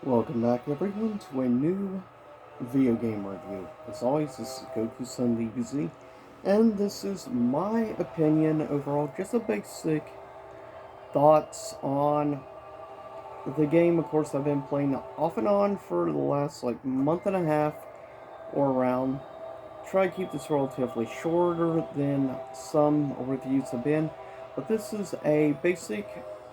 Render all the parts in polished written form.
Welcome back, everyone, to a new video game review. As always, this is Goku Sun DBZ, and this is my opinion overall, just a basic thoughts on the game. Of course, I've been playing off and on for the last month and a half or around. Try to keep this relatively shorter than some reviews have been, but this is a basic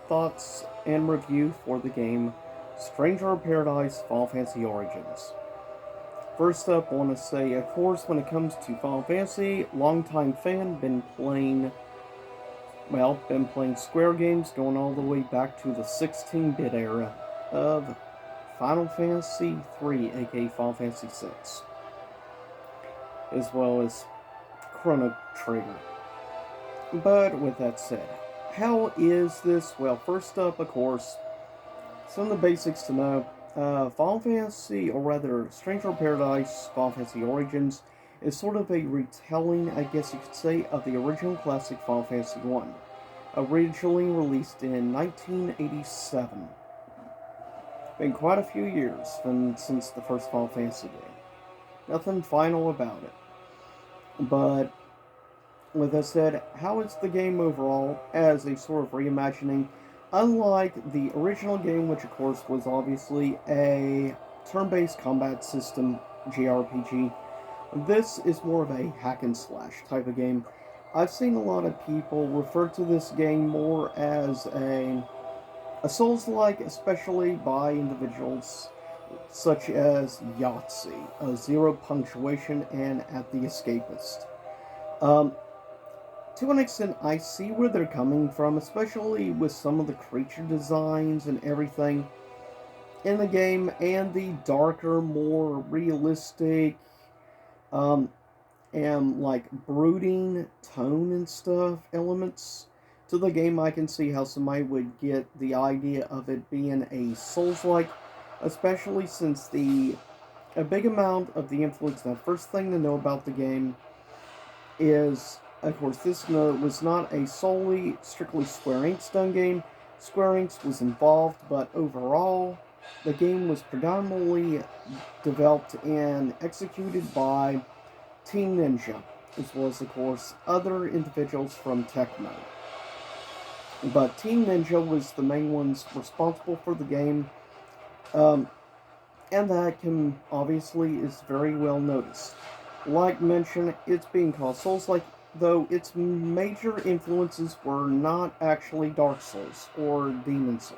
thoughts and review for the game Stranger of Paradise Final Fantasy Origins. First up, I want to say, of course, when it comes to Final Fantasy, longtime fan, been playing Square games going all the way back to the 16-bit era of Final Fantasy III, aka Final Fantasy VI, as well as Chrono Trigger. But with that said, how is this? Well, first up, of course, some of the basics to know. Final Fantasy, or rather, Stranger of Paradise Final Fantasy Origins, is sort of a retelling, I guess you could say, of the original classic Final Fantasy I, originally released in 1987. Been quite a few years since the first Final Fantasy game. Nothing final about it. But with that said, how is the game overall as a sort of reimagining? Unlike the original game, which of course was obviously a turn-based combat system JRPG, this is more of a hack and slash type of game. I've seen a lot of people refer to this game more as a Souls-like, especially by individuals such as Yahtzee, Zero Punctuation, and At the Escapist. Um, to an extent, I see where they're coming from, especially with some of the creature designs and everything in the game, and the darker, more realistic, um, and brooding tone and stuff elements to the game. I can see how somebody would get the idea of it being a Souls-like, especially since a big amount of the influence. The first thing to know about the game is, of course, this was not a solely, strictly Square Enix done game. Square Enix was involved, but overall, the game was predominantly developed and executed by Team Ninja, as well as, of course, other individuals from Tecmo. But Team Ninja was the main ones responsible for the game, um, and that can obviously is very well noticed. Like mentioned, it's being called Souls-like, though its major influences were not actually Dark Souls or Demon's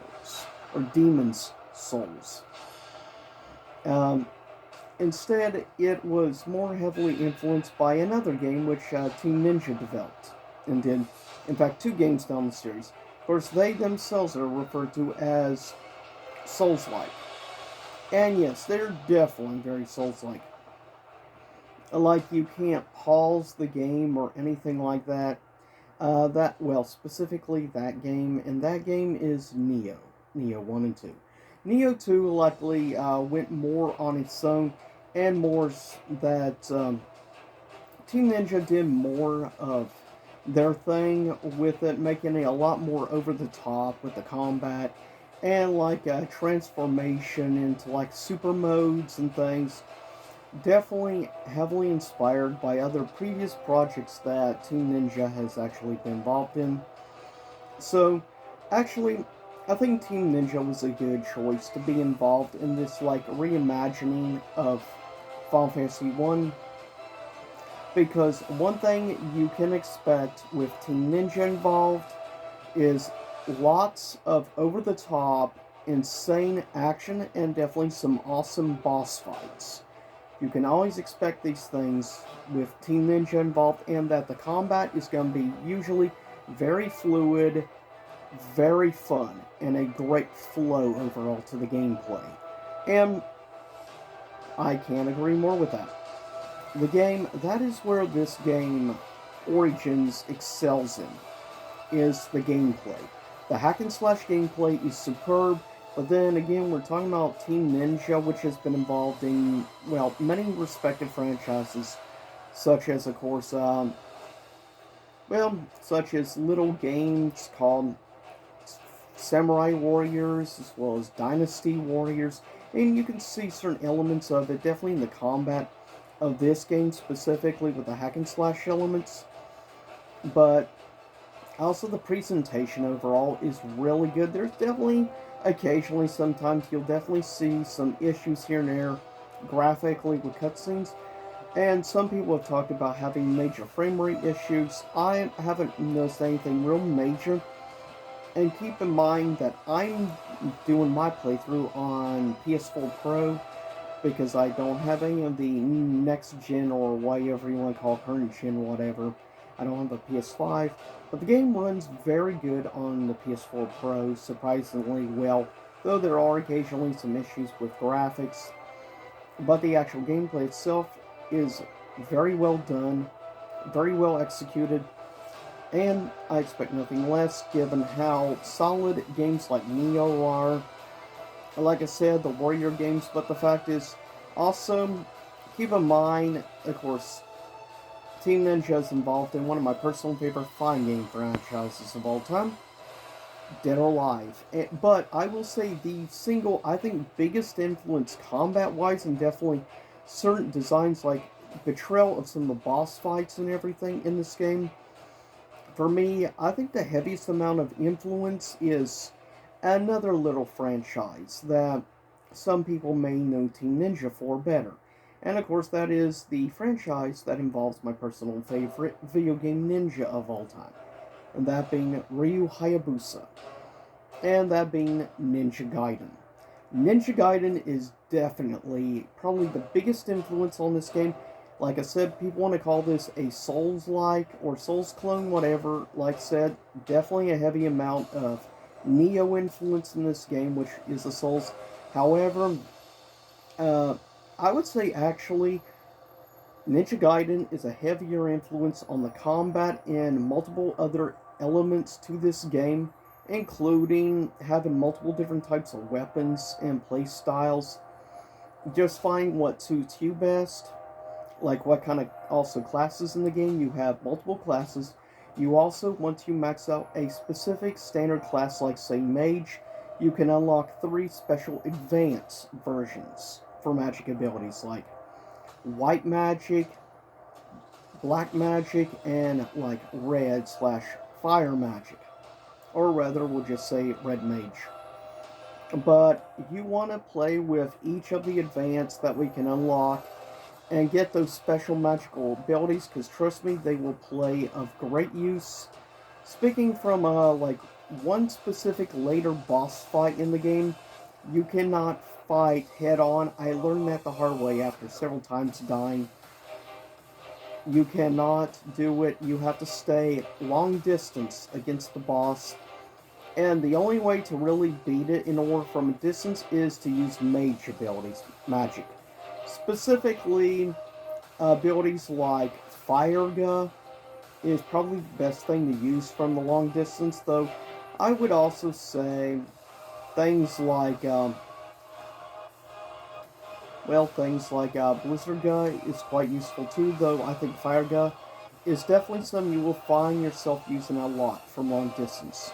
Souls. Instead, it was more heavily influenced by another game which Team Ninja developed and did, in fact, two games down the series. Of course, they themselves are referred to as Souls-like. And yes, they're definitely very Souls-like. Like, you can't pause the game or anything like that. Specifically that game, and that game is Neo 1 and 2. Neo 2 luckily went more on its own, and more that Team Ninja did more of their thing with it, making it a lot more over the top with the combat, and a transformation into super modes and things. Definitely heavily inspired by other previous projects that Team Ninja has actually been involved in. So, actually, I think Team Ninja was a good choice to be involved in this reimagining of Final Fantasy 1, because one thing you can expect with Team Ninja involved is lots of over-the-top, insane action, and definitely some awesome boss fights. You can always expect these things with Team Ninja involved, and that the combat is going to be usually very fluid, very fun, and a great flow overall to the gameplay. And I can't agree more with that. That is where this game, Origins, excels in, is the gameplay. The hack and slash gameplay is superb. But then again, we're talking about Team Ninja, which has been involved in, many respected franchises, such as, of course, such as little games called Samurai Warriors as well as Dynasty Warriors, and you can see certain elements of it definitely in the combat of this game specifically with the hack and slash elements. But also the presentation overall is really good. There's definitely occasionally sometimes you'll definitely see some issues here and there graphically with cutscenes. And some people have talked about having major frame rate issues. I haven't noticed anything real major. And keep in mind that I'm doing my playthrough on PS4 Pro because I don't have any of the next gen or whatever you want to call current gen, whatever. I don't have a PS5, but the game runs very good on the PS4 Pro, surprisingly well, though there are occasionally some issues with graphics. But the actual gameplay itself is very well done, very well executed, and I expect nothing less given how solid games like Neo are. Like I said, the Warrior games, but the fact is, also, keep in mind, of course, Team Ninja is involved in one of my personal favorite fighting game franchises of all time, Dead or Alive. But I will say the single, I think, biggest influence combat-wise and definitely certain designs like betrayal of some of the boss fights and everything in this game. For me, I think the heaviest amount of influence is another little franchise that some people may know Team Ninja for better. And of course, that is the franchise that involves my personal favorite video game ninja of all time. And that being Ryu Hayabusa. And that being Ninja Gaiden. Ninja Gaiden is definitely probably the biggest influence on this game. Like I said, people want to call this a Souls-like or Souls clone, whatever. Like I said, definitely a heavy amount of Neo influence in this game, which is a Souls. However, I would say actually Ninja Gaiden is a heavier influence on the combat and multiple other elements to this game, including having multiple different types of weapons and play styles. Just find what suits you best, like what kind of also classes in the game. You have multiple classes. You also, once you max out a specific standard class like say Mage, you can unlock 3 special advanced versions for magic abilities like White Magic, Black Magic, and like Red/Fire Magic. Or rather, we'll just say Red Mage. But you want to play with each of the advanced that we can unlock and get those special magical abilities, because trust me, they will play of great use. Speaking from like one specific later boss fight in the game, you cannot fight head on. I learned that the hard way after several times dying. You cannot do it. You have to stay long distance against the boss. And the only way to really beat it in order from a distance is to use mage abilities, magic. Specifically, abilities like Fire Gun is probably the best thing to use from the long distance, though I would also say things like, Blizzard Gun is quite useful too, though I think Fire Gun is definitely something you will find yourself using a lot from long distance.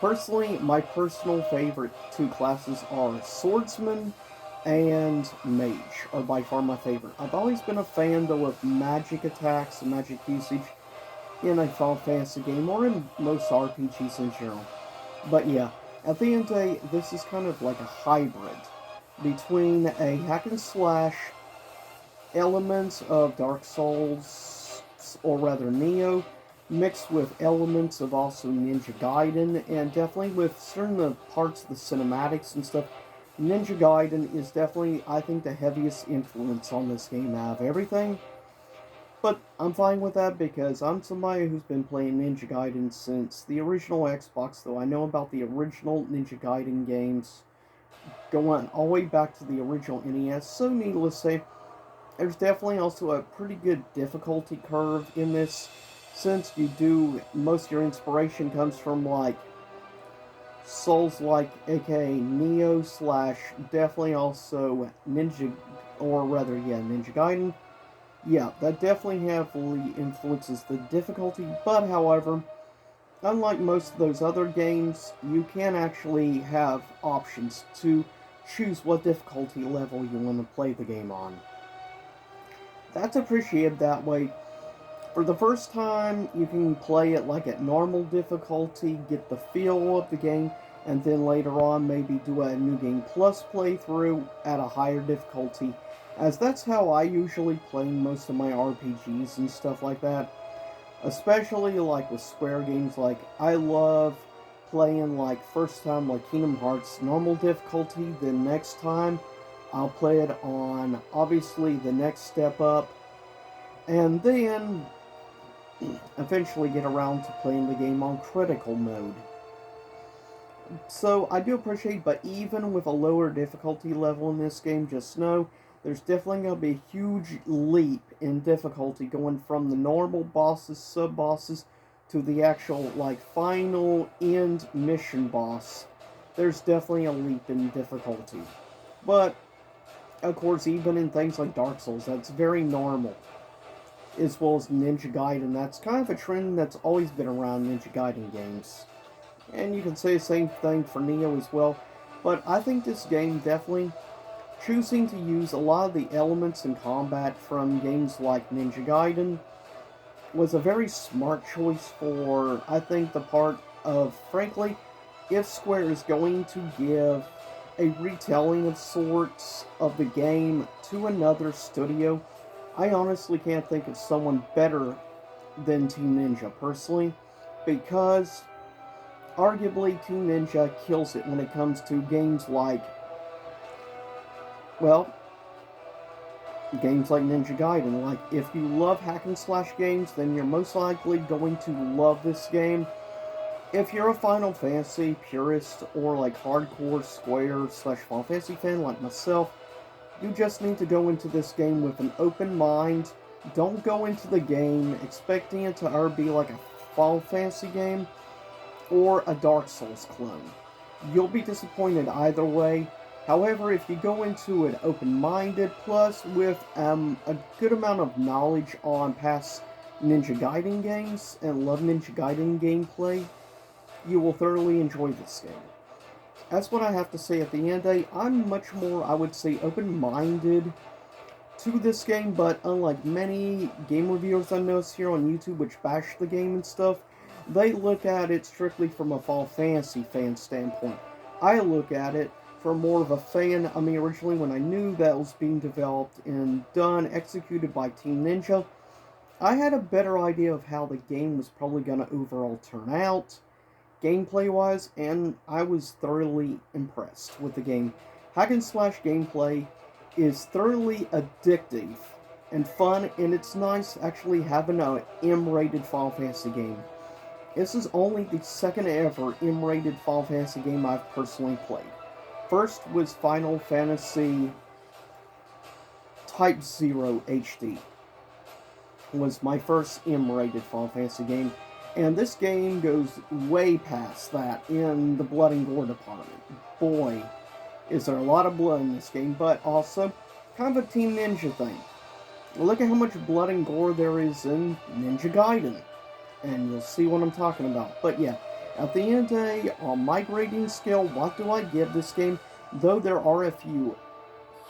Personally, my personal favorite 2 classes are Swordsman and Mage are by far my favorite. I've always been a fan, though, of magic attacks and magic usage in a Final Fantasy game, or in most RPGs in general. But yeah, at the end of the day, this is kind of like a hybrid between a hack and slash elements of Dark Souls, or rather Neo, mixed with elements of also Ninja Gaiden, and definitely with certain parts of the cinematics and stuff. Ninja Gaiden is definitely, I think, the heaviest influence on this game out of everything. But I'm fine with that because I'm somebody who's been playing Ninja Gaiden since the original Xbox, though I know about the original Ninja Gaiden games going all the way back to the original NES. So needless to say, there's definitely also a pretty good difficulty curve in this, since most of your inspiration comes from like Souls-like, aka Neo / definitely also Ninja Gaiden. Yeah, that definitely heavily influences the difficulty, but however, unlike most of those other games, you can actually have options to choose what difficulty level you want to play the game on. That's appreciated that way. For the first time, you can play it like at normal difficulty, get the feel of the game, and then later on maybe do a New Game Plus playthrough at a higher difficulty, as that's how I usually play most of my RPGs and stuff like that. Especially like with Square games, like I love playing like first time like Kingdom Hearts normal difficulty, then next time I'll play it on obviously the next step up, and then eventually get around to playing the game on critical mode. So I do appreciate, but even with a lower difficulty level in this game, just know there's definitely going to be a huge leap in difficulty going from the normal bosses, sub-bosses, to the actual, like, final end mission boss. There's definitely a leap in difficulty. But, of course, even in things like Dark Souls, that's very normal. As well as Ninja Gaiden, that's kind of a trend that's always been around Ninja Gaiden games. And you can say the same thing for Neo as well. But I think this game definitely choosing to use a lot of the elements in combat from games like Ninja Gaiden was a very smart choice for, I think, the part of, frankly, if Square is going to give a retelling of sorts of the game to another studio, I honestly can't think of someone better than Team Ninja, personally, because arguably Team Ninja kills it when it comes to games like, well, games like Ninja Gaiden. Like, if you love hack and slash games, then you're most likely going to love this game. If you're a Final Fantasy purist or like hardcore Square / Final Fantasy fan like myself, you just need to go into this game with an open mind. Don't go into the game expecting it to either be like a Final Fantasy game or a Dark Souls clone. You'll be disappointed either way. However, if you go into it open-minded, plus with a good amount of knowledge on past Ninja Gaiden games and love Ninja Gaiden gameplay, you will thoroughly enjoy this game. That's what I have to say at the end of the day. I'm much more, I would say, open-minded to this game, but unlike many game reviewers I notice here on YouTube which bash the game and stuff, they look at it strictly from a Final Fantasy fan standpoint. I look at it from more of a fan. I mean, originally when I knew that it was being developed and done, executed by Team Ninja, I had a better idea of how the game was probably going to overall turn out, gameplay-wise, and I was thoroughly impressed with the game. Hack and slash gameplay is thoroughly addictive and fun, and it's nice actually having an M-rated Final Fantasy game. This is only the second ever M-rated Final Fantasy game I've personally played. First was Final Fantasy Type 0 HD. It was my first M-rated Final Fantasy game, and this game goes way past that in the blood and gore department. Boy, is there a lot of blood in this game, but also kind of a Team Ninja thing. Look at how much blood and gore there is in Ninja Gaiden, and you'll see what I'm talking about. But yeah, at the end of the day, on my grading scale, what do I give this game? Though there are a few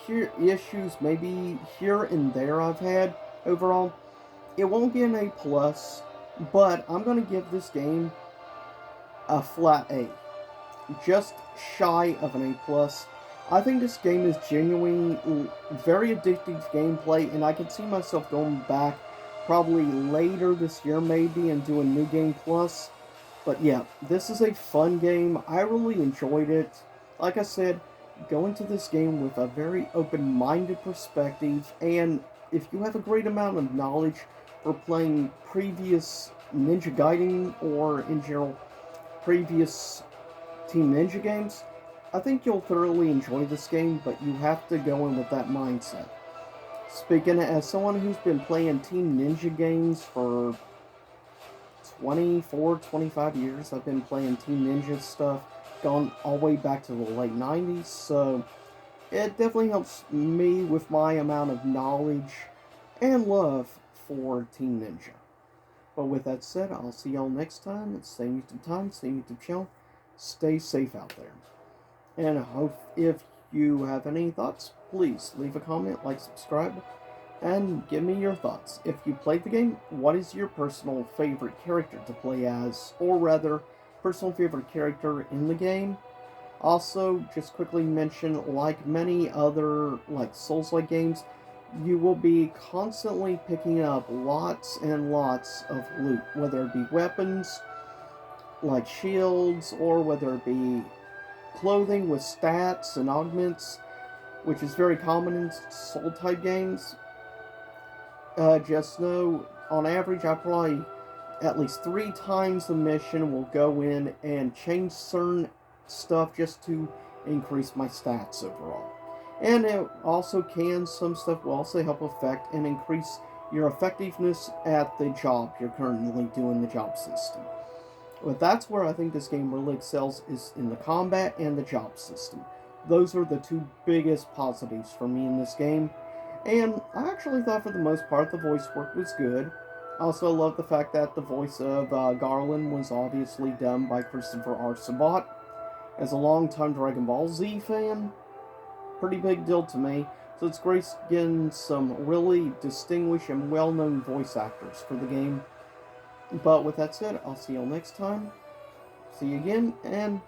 issues, maybe here and there I've had, overall, it won't get an A+, but I'm going to give this game a flat A. Just shy of an A+. I think this game is genuinely very addictive gameplay, and I can see myself going back probably later this year maybe and doing New Game Plus. But yeah, this is a fun game. I really enjoyed it. Like I said, go into this game with a very open-minded perspective, and if you have a great amount of knowledge for playing previous Ninja Gaiden or in general previous Team Ninja games, I think you'll thoroughly enjoy this game, but you have to go in with that mindset. Speaking as someone who's been playing Team Ninja games for 24, 25 years, I've been playing Team Ninja stuff, gone all the way back to the late 90s, so it definitely helps me with my amount of knowledge and love for Team Ninja. But with that said, I'll see y'all next time. It's same YouTube time, same YouTube channel. Stay safe out there. And I hope if you have any thoughts, please leave a comment, like, subscribe, and give me your thoughts. If you played the game, what is your personal favorite character to play as? Or rather, personal favorite character in the game? Also, just quickly mention, like many other Souls-like games, you will be constantly picking up lots and lots of loot, whether it be weapons, like shields, or whether it be clothing with stats and augments, which is very common in Soul-type games. Just know, on average, I probably at least 3 times the mission will go in and change certain stuff just to increase my stats overall. And it also some stuff will also help affect and increase your effectiveness at the job you're currently doing, the job system. But that's where I think this game really excels, is in the combat and the job system. Those are the 2 biggest positives for me in this game. And I actually thought for the most part the voice work was good. I also love the fact that the voice of Garland was obviously done by Christopher R. Sabat. As a longtime Dragon Ball Z fan, pretty big deal to me. So it's great getting some really distinguished and well-known voice actors for the game. But with that said, I'll see y'all next time. See you again, and,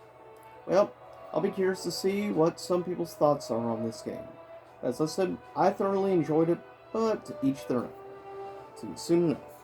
well, I'll be curious to see what some people's thoughts are on this game. As I said, I thoroughly enjoyed it, but to each their own. See you soon enough.